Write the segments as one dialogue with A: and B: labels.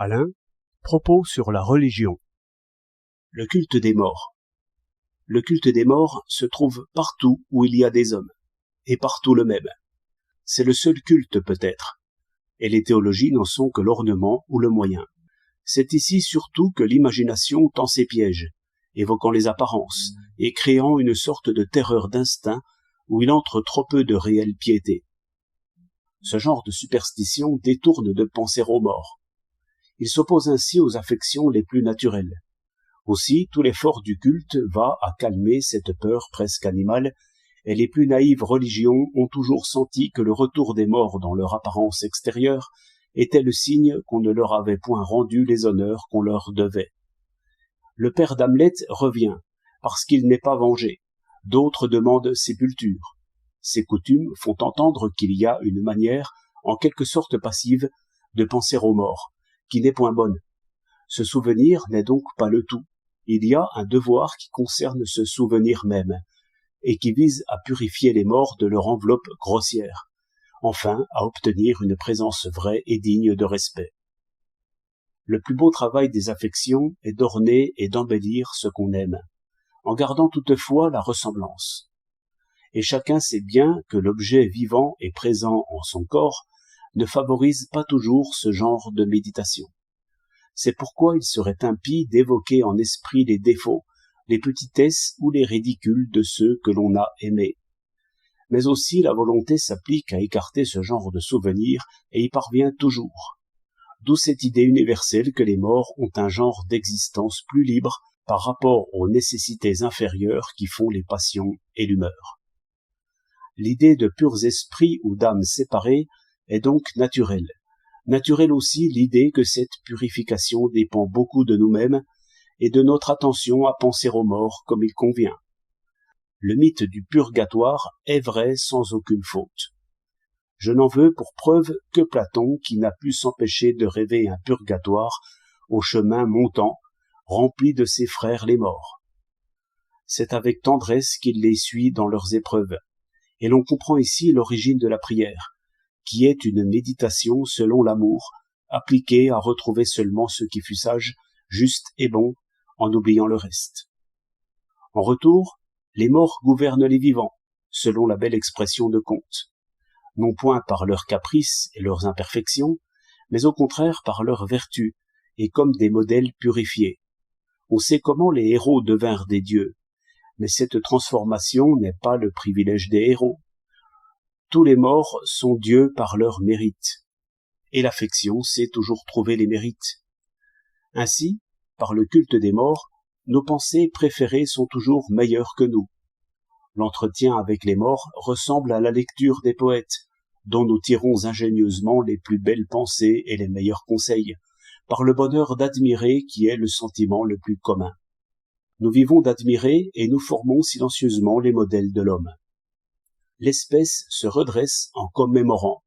A: Alain, propos sur la religion. Le culte des morts. Le culte des morts se trouve partout où il y a des hommes, et partout le même. C'est le seul culte peut-être, et les théologies n'en sont que l'ornement ou le moyen. C'est ici surtout que l'imagination tend ses pièges, évoquant les apparences, et créant une sorte de terreur d'instinct où il entre trop peu de réelle piété. Ce genre de superstition détourne de penser aux morts. Il s'oppose ainsi aux affections les plus naturelles. Aussi, tout l'effort du culte va à calmer cette peur presque animale, et les plus naïves religions ont toujours senti que le retour des morts dans leur apparence extérieure était le signe qu'on ne leur avait point rendu les honneurs qu'on leur devait. Le père d'Hamlet revient, parce qu'il n'est pas vengé. D'autres demandent sépulture. Ces coutumes font entendre qu'il y a une manière, en quelque sorte passive, de penser aux morts, qui n'est point bonne. Ce souvenir n'est donc pas le tout. Il y a un devoir qui concerne ce souvenir même, et qui vise à purifier les morts de leur enveloppe grossière, enfin à obtenir une présence vraie et digne de respect. Le plus beau travail des affections est d'orner et d'embellir ce qu'on aime, en gardant toutefois la ressemblance. Et chacun sait bien que l'objet vivant et présent en son corps ne favorise pas toujours ce genre de méditation. C'est pourquoi il serait impie d'évoquer en esprit les défauts, les petitesses ou les ridicules de ceux que l'on a aimés. Mais aussi la volonté s'applique à écarter ce genre de souvenirs et y parvient toujours. D'où cette idée universelle que les morts ont un genre d'existence plus libre par rapport aux nécessités inférieures qui font les passions et l'humeur. L'idée de purs esprits ou d'âmes séparées est donc naturelle. Naturelle aussi l'idée que cette purification dépend beaucoup de nous-mêmes et de notre attention à penser aux morts comme il convient. Le mythe du purgatoire est vrai sans aucune faute. Je n'en veux pour preuve que Platon qui n'a pu s'empêcher de rêver un purgatoire au chemin montant, rempli de ses frères les morts. C'est avec tendresse qu'il les suit dans leurs épreuves, et l'on comprend ici l'origine de la prière, qui est une méditation selon l'amour, appliquée à retrouver seulement ce qui fut sage, juste et bon, en oubliant le reste. En retour, les morts gouvernent les vivants, selon la belle expression de Comte, non point par leurs caprices et leurs imperfections, mais au contraire par leurs vertus, et comme des modèles purifiés. On sait comment les héros devinrent des dieux, mais cette transformation n'est pas le privilège des héros. Tous les morts sont dieux par leur mérite, et l'affection sait toujours trouver les mérites. Ainsi, par le culte des morts, nos pensées préférées sont toujours meilleures que nous. L'entretien avec les morts ressemble à la lecture des poètes, dont nous tirons ingénieusement les plus belles pensées et les meilleurs conseils, par le bonheur d'admirer qui est le sentiment le plus commun. Nous vivons d'admirer et nous formons silencieusement les modèles de l'homme. L'espèce se redresse en commémorant.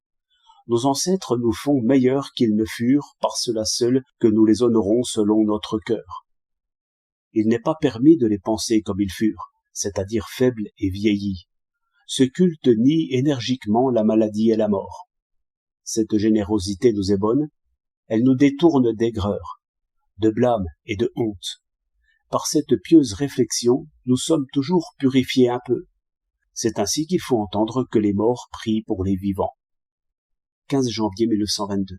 A: Nos ancêtres nous font meilleurs qu'ils ne furent par cela seul que nous les honorons selon notre cœur. Il n'est pas permis de les penser comme ils furent, c'est-à-dire faibles et vieillis. Ce culte nie énergiquement la maladie et la mort. Cette générosité nous est bonne, elle nous détourne d'aigreur, de blâme et de honte. Par cette pieuse réflexion, nous sommes toujours purifiés un peu. C'est ainsi qu'il faut entendre que les morts prient pour les vivants. 15 janvier 1922.